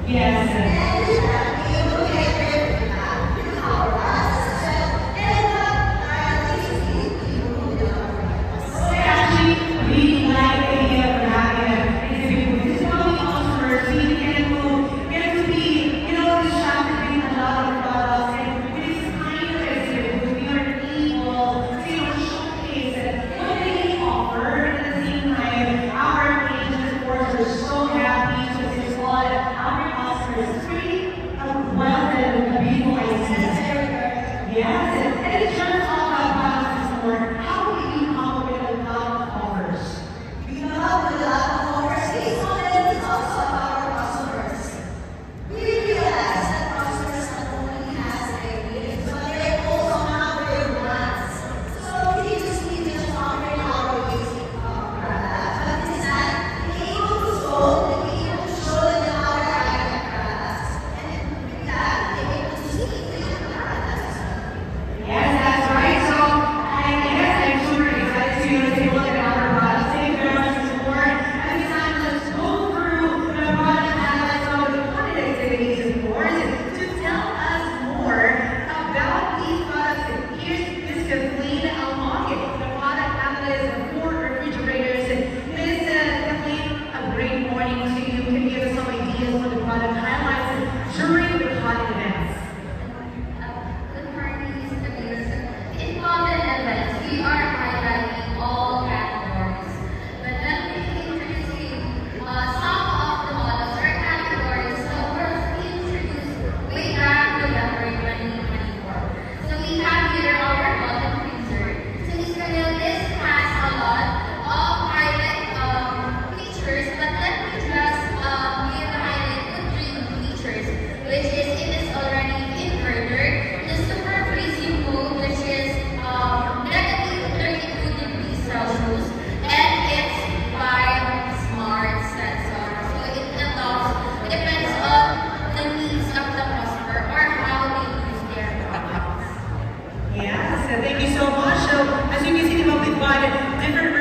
Yes. Actually, we like the idea of having an interview with this one of the customers. We get to be, shopping a lot of products, and it is kind of exciting. We are able to showcase what they offer, and at the same time, our agents, of course, are so happy to explore our customers. It's really well and a beautiful idea. Yes, and in terms of products and more, how do you come up with a lot of offers? We come up with a lot of offers based on the needs also of our customers. We realize that customers not only has their needs, but they also have their wants. So we just need to offer our basic product. But this time, be able to solve, be able to show them our item products. And with that, be able to see the products. Yes, that's right. So, I guess I'm super excited to take a look at our products. Thank you very much for support. At this time, let's go through the product highlights of the fun activities, of course. To tell us more about these products, here's Ms. Kathleen Almonte, the product analyst for refrigerators. Ms. Kathleen, a great morning to you. Can you give us some ideas for the product highlights during the hot events? Good morning, Mr. Wilson. In common events, we are highlighting all categories. But let me introduce you some of the models or categories that were introduced way back November 2024. So we have here our golden freezer. So this has a lot of highlight features, but let me just give a highlight the three features, which is it is already inverter, the super freezing mode, which is negative 32 degrees Celsius, and it's 5 smart sensors. So it depends on the needs of the customer or how they use their products. Yes, thank you so much. So, as you can see, we've got different